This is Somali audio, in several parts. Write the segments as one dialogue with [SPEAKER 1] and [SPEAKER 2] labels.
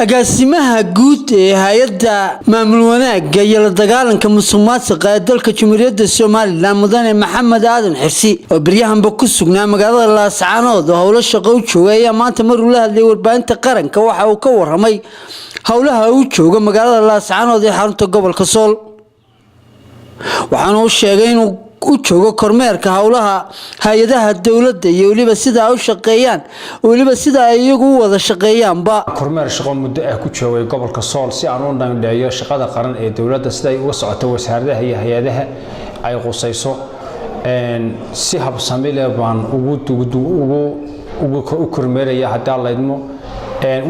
[SPEAKER 1] agaasimaha guud ee hay'adda maamul wanaagga iyo la dagaalanka musuqmaasuqa ee dalka Jamhuuriyadda Soomaaliland mudane Maxamed Aadan Xirsi oo baryahanba ku sugnaa magaalada Laascaanood oo howlo shaqo u joogay maanta maruu la hadlay warbaahinta qaranka waxa uu ka waramay howlaha uu joogo magaalada Laascaanood ee xarunta gobolka Sool waxaana uu sheegay inuu u joogo kormeerka howlaha hay'adaha dawladda iyo waliba sida ay u shaqeeyaan waliba sida ay iyagu wada shaqeeyaanba
[SPEAKER 2] kormeer shaqo muddo ah ku joogay gobolka Sool si aan u dhameeyo shaqada qaran ee dawladda sida ay uga socoto wasaaradaha iyo hay'adaha ay qusayso si habsami leh baan ugu kormeeraya haddii la idmo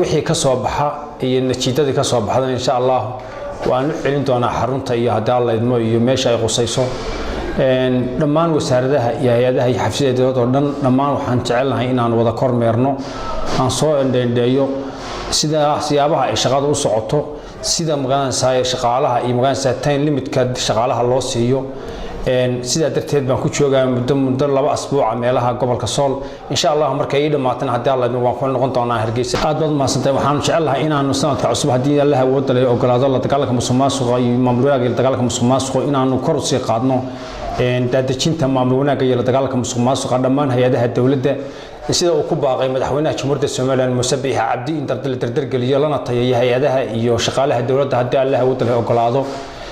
[SPEAKER 2] wixii ka soo baxa iyo natiijada ka soo baxda insha Allah waan u celin doonaa xarunta iyo haddii la idmo iyo meesha ay qusayso dhammaan wasaaradaha iyo hay'adaha iyo xafiisyada oo dhan dhammaan waxaan jecelahay inaan wada kormeerno aan soo indheeyo sida siyaabaha ay shaqada u socoto sida magaalada shaqaalaha iyo magaalada time limit-ka shaqaalaha loo siiyo sida darteed baan ku joogaa muddo 2 asbuuc meelaha gobolka Sool insha Allah markay ay dhamaataan haddii Allah waan ku noqon doonaa Hargeysa aad baad maasantay waxaan jecelahay inaan sanadka cusub haddii Allah wada leeyo ogolaado la dagaalanka musuqmaasuqa iyo maamul wanaagga la dagaalanka musuqmaasuqa inaan kor u sii qaadno dadajinta maamul wanaagga iyo la dagaalanka musuqmaasuqa dhammaan hay'adaha dawladda sida uu ku baaqay madaxweynaha Jamhuuriyadda Soomaaliland Muuse Biixi Cabdi in dardar geliyo lana tayeeyo hay'adaha iyo shaqaalaha dawladda haddii Allah wada leeyo ogolaado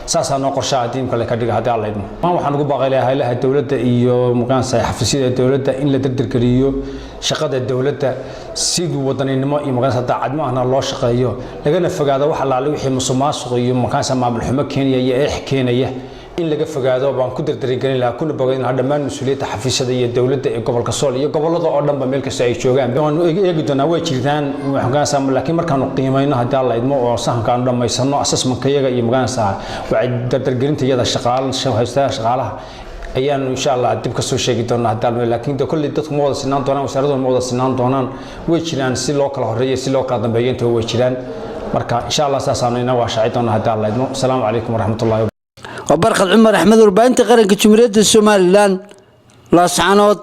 [SPEAKER 2] saasana qorshaha diimka la ka dhigo haddii Allah idmo waxaan ugu baaqay hay'adaha dawladda iyo muqaansa xafiisyada dawladda in la dardar geliyo shaqada dawladda sidoo wadaninimo iyo muqaansa daacadnimo ahna loo shaqeeyo lagana fogaado wax la wixii musuqmaasuq iyo muqaansa maamul xumo Kenya iyo Kenya in laga fogaado baan ku dardargelin lahaa kuna bogayn dhammaan mas'uuliyadda xafiisyada iyo dawladda ee gobolka Sool iyo gobolada oo dhanba meel kasta ay joogaan waan eegi doonaa way jirtaan waxaan laakiin markaan qiimeeyno haddii Allah idmo oo sahankaan dhameysano assessment-kayaga iyo muqaansa waa dardargelinta iyada shaqaalaha ayaan insha Allah dib ka soo sheegi doonaa haddii laakiin kulli dadku ma wada sinaan doonaan wasaaradu ma wada sinaan doonaan way jiraan si loo kala horeeyo si loo kala dambeeyo inta way jiraan marka insha Allah saasana waa shaqay doonaa haddii Allah idmo assalaamu calaykum waraxmatullaahi
[SPEAKER 1] وبرخ عمر أحمد وربانت قرن كجمهورية الصوماليلاند لاسعانود